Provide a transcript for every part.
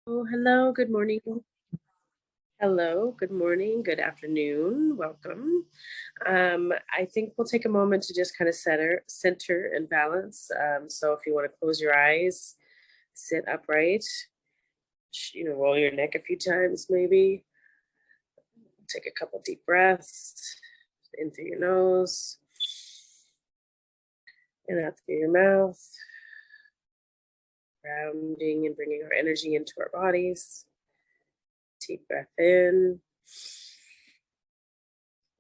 Oh, hello, good morning. Hello, good morning, good afternoon, welcome. I think we'll take a moment to just kind of center and balance. So if you want to close your eyes, sit upright, roll your neck a few times maybe. Take a couple deep breaths in through your nose and out through your mouth, grounding and bringing our energy into our bodies. Deep breath in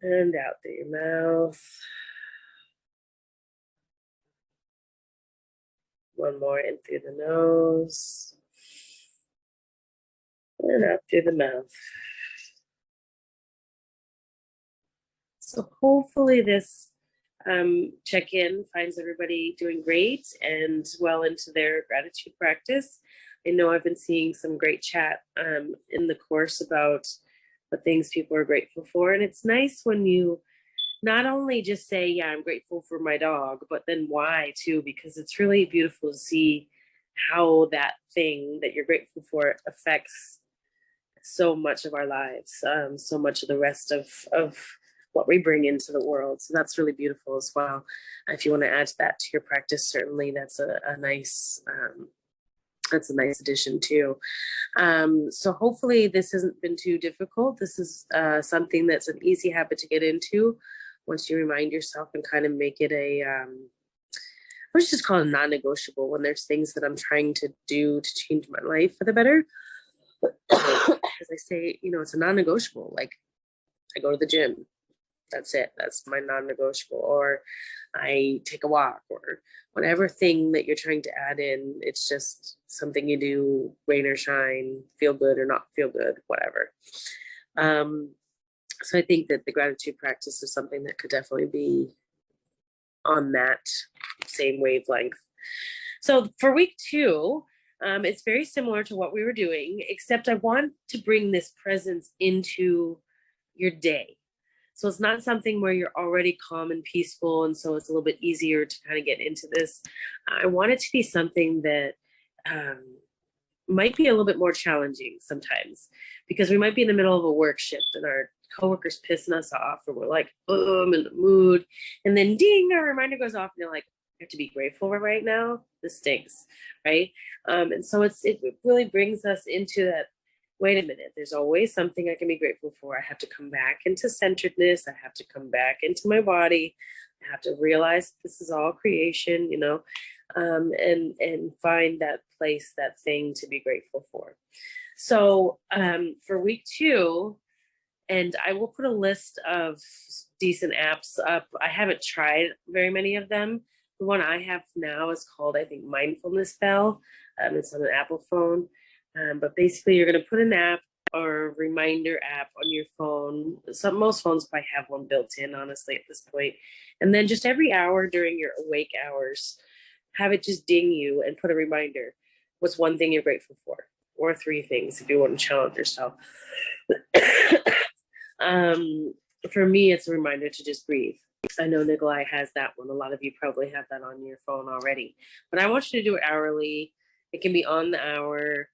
and out through your mouth. One more in through the nose and out through the mouth. So hopefully this check-in finds everybody doing great and well into their gratitude practice. I know I've been seeing some great chat in the course about what things people are grateful for. And it's nice when you not only just say, yeah, I'm grateful for my dog, but then why too, because it's really beautiful to see how that thing that you're grateful for affects so much of our lives, so much of the rest of what we bring into the world. So that's really beautiful as well. If you want to add to that to your practice, certainly that's a nice addition too. So hopefully this hasn't been too difficult. This is something that's an easy habit to get into once you remind yourself and kind of make it let's just call it non-negotiable when there's things that I'm trying to do to change my life for the better. As I say, it's a non-negotiable. Like I go to the gym. That's it. That's my non-negotiable. Or I take a walk or whatever thing that you're trying to add in. It's just something you do, rain or shine, feel good or not feel good, whatever. So I think that the gratitude practice is something that could definitely be on that same wavelength. So for week 2, it's very similar to what we were doing, except I want to bring this presence into your day. So it's not something where you're already calm and peaceful, and so it's a little bit easier to kind of get into this. I want it to be something that might be a little bit more challenging sometimes, because we might be in the middle of a work shift and our coworkers pissing us off, or we're like, oh, I'm in the mood, and then ding, our reminder goes off, and you're like, I have to be grateful right now. This stinks, right? And so it really brings us into that. Wait a minute, there's always something I can be grateful for. I have to come back into centeredness. I have to come back into my body. I have to realize this is all creation, and find that place, that thing to be grateful for. So for week 2, and I will put a list of decent apps up. I haven't tried very many of them. The one I have now is called, I think, Mindfulness Bell. It's on an Apple phone. But basically, you're going to put an app or a reminder app on your phone. Most phones probably have one built in, honestly, at this point. And then just every hour during your awake hours, have it just ding you and put a reminder. What's one thing you're grateful for? Or 3 things if you want to challenge yourself. For me, it's a reminder to just breathe. I know Nikolai has that one. A lot of you probably have that on your phone already. But I want you to do it hourly. It can be on the hour.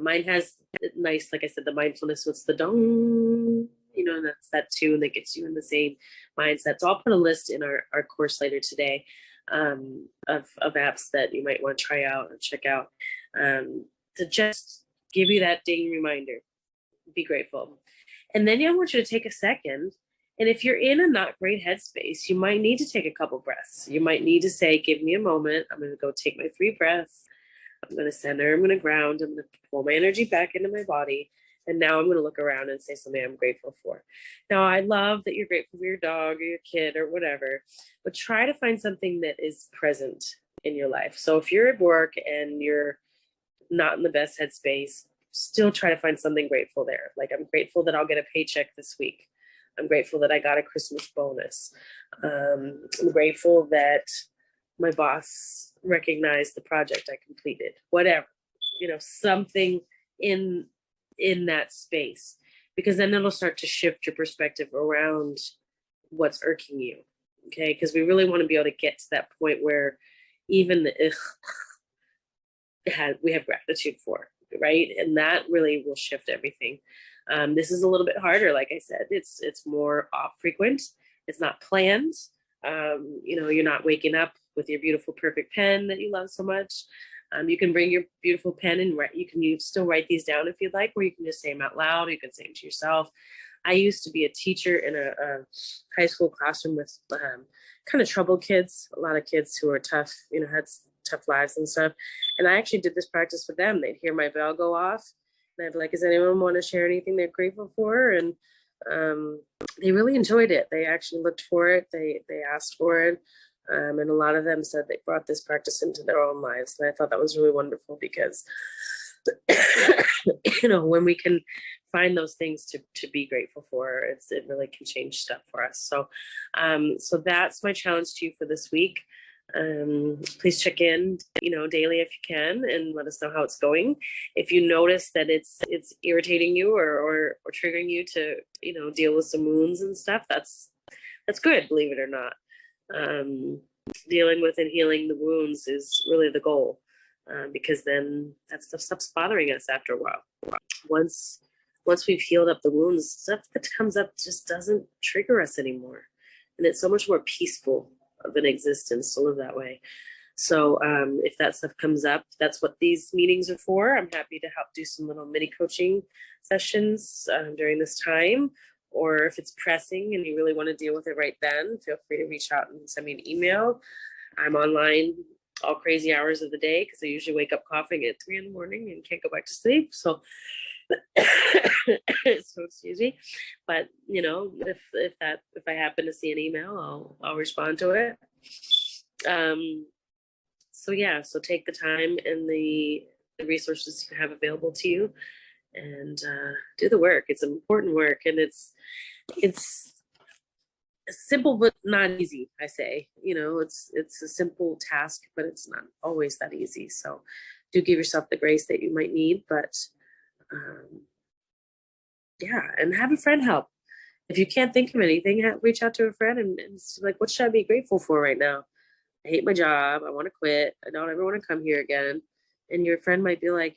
Mine has nice, like I said, the mindfulness. What's the dong? And that's that tune that gets you in the same mindset. So I'll put a list in our course later today of apps that you might want to try out and check out to just give you that ding reminder. Be grateful. And then I want you to take a second. And if you're in a not great headspace, you might need to take a couple breaths. You might need to say, give me a moment. I'm going to go take my 3 breaths. I'm going to center, I'm going to ground, I'm going to pull my energy back into my body. And now I'm going to look around and say something I'm grateful for. Now, I love that you're grateful for your dog or your kid or whatever, but try to find something that is present in your life. So if you're at work and you're not in the best headspace, still try to find something grateful there. Like, I'm grateful that I'll get a paycheck this week. I'm grateful that I got a Christmas bonus. I'm grateful that my boss recognized the project I completed. Whatever, something in that space, because then it'll start to shift your perspective around what's irking you. Okay, because we really want to be able to get to that point where even the we have gratitude for. right? And that really will shift everything. This is a little bit harder. Like I said, it's more off frequent. It's not planned. You're not waking up with your beautiful, perfect pen that you love so much. You can bring your beautiful pen and write. You still write these down if you'd like, or you can just say them out loud. You can say them to yourself. I used to be a teacher in a high school classroom with kind of troubled kids, a lot of kids who were tough, had tough lives and stuff. And I actually did this practice with them. They'd hear my bell go off, and I'd be like, does anyone want to share anything they're grateful for? And they really enjoyed it. They actually looked for it. They asked for it. And a lot of them said they brought this practice into their own lives. And I thought that was really wonderful because, when we can find those things to be grateful for, it really can change stuff for us. So, so that's my challenge to you for this week. Please check in, daily if you can, and let us know how it's going. If you notice that it's irritating you or triggering you to, deal with some wounds and stuff, that's good, believe it or not. Dealing with and healing the wounds is really the goal, because then that stuff stops bothering us after a while. Once we've healed up the wounds, stuff that comes up just doesn't trigger us anymore, and it's so much more peaceful of an existence to live that way. So if that stuff comes up, that's what these meetings are for. I'm happy to help do some little mini coaching sessions during this time. Or if it's pressing and you really want to deal with it right then, feel free to reach out and send me an email. I'm online all crazy hours of the day because I usually wake up coughing at 3 a.m. and can't go back to sleep. So, excuse me. But if I happen to see an email, I'll respond to it. So take the time and the resources you have available to you, and do the work. It's important work, and it's simple but not easy. I say, it's a simple task, but it's not always that easy. So do give yourself the grace that you might need, but and have a friend help. If you can't think of anything, reach out to a friend and like, what should I be grateful for right now? I hate my job. I want to quit. I don't ever want to come here again. And your friend might be like,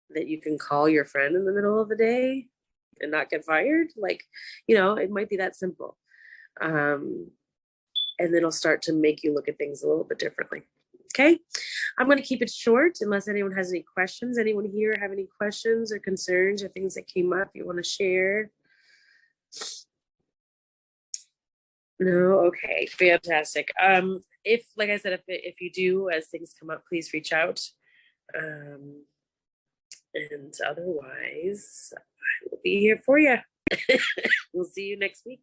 that you can call your friend in the middle of the day and not get fired. Like, it might be that simple. And then it'll start to make you look at things a little bit differently. Okay. I'm going to keep it short unless anyone has any questions. Anyone here have any questions or concerns or things that came up you want to share? No. Okay. Fantastic. If, like I said, if you do, as things come up, please reach out. And otherwise, I will be here for you. We'll see you next week.